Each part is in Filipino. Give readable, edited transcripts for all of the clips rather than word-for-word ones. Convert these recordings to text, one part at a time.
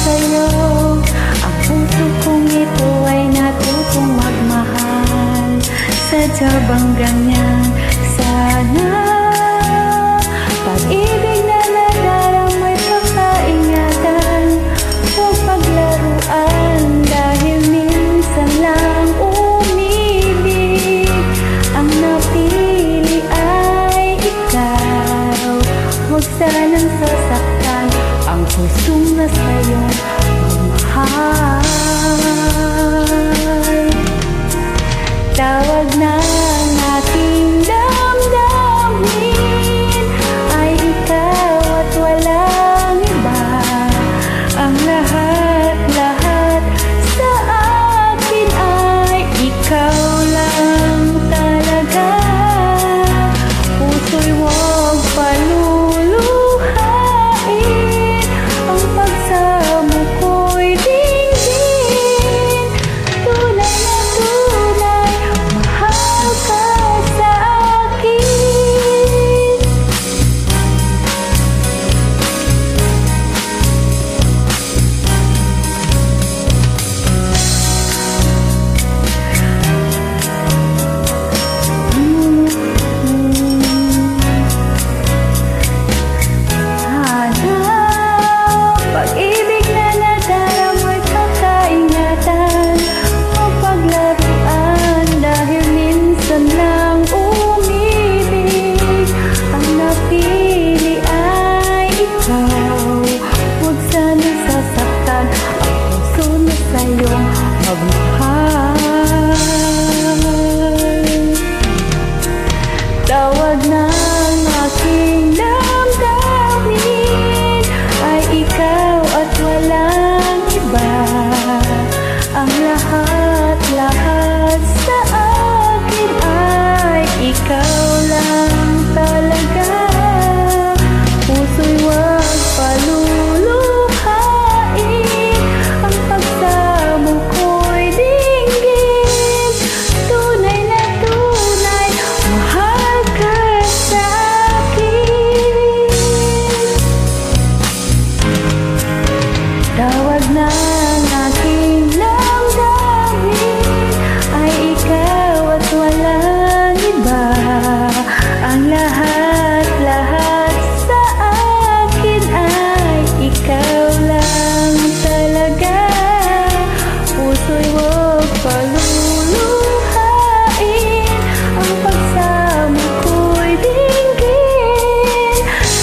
sa'yo. Ang puso kong ito ay natutong magmahal. Sadyang bang ganyan sana? Pag-ibig na nadaramay pagkaingatan, huwag paglaruan dahil minsan lang umibig. Ang napili ay ikaw, huwag sanang sasaktan ang pusong na sa'yong magmahal. Tawag na ang aking damdamin ay ikaw at walang iba. Ang lahat-lahat sa akin ay ikaw lang talaga. Puso'y huwag paluluhain, ang pagsamo ko'y dinggin. Tunay na tunay, mahal ka sa akin. Pag-ibig na nadaramoy kakaingatan, huwag paglaruan dahil minsan lang umibig. Ang napili ay ikaw, huwag sana sasaktan ang puso na sa'yong magmahal. Tawag na ang aking damdamin ay ikaw at walang iba. Ang lahat-lahat sa akin ay ikaw lang talaga. Puso'y huwag paluluhain, ang pagsamo ko'y dinggin. Tunay na tunay, mahal ka sa akin. Tawag na ang aking damdamin ay ikaw at walang iba. Ang lahat-lahat sa akin ay ikaw lang talaga. Puso'y huwag paluluhain, ang pagsamo ko'y dinggin.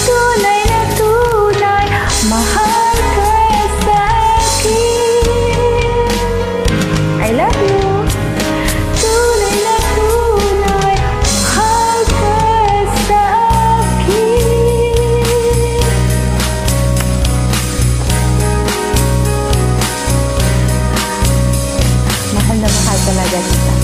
Tunay na tunay, mahal ka sa akin. I love you. Tunay na tunay, mahal ka sa akin. Mahal na mahal talaga kita.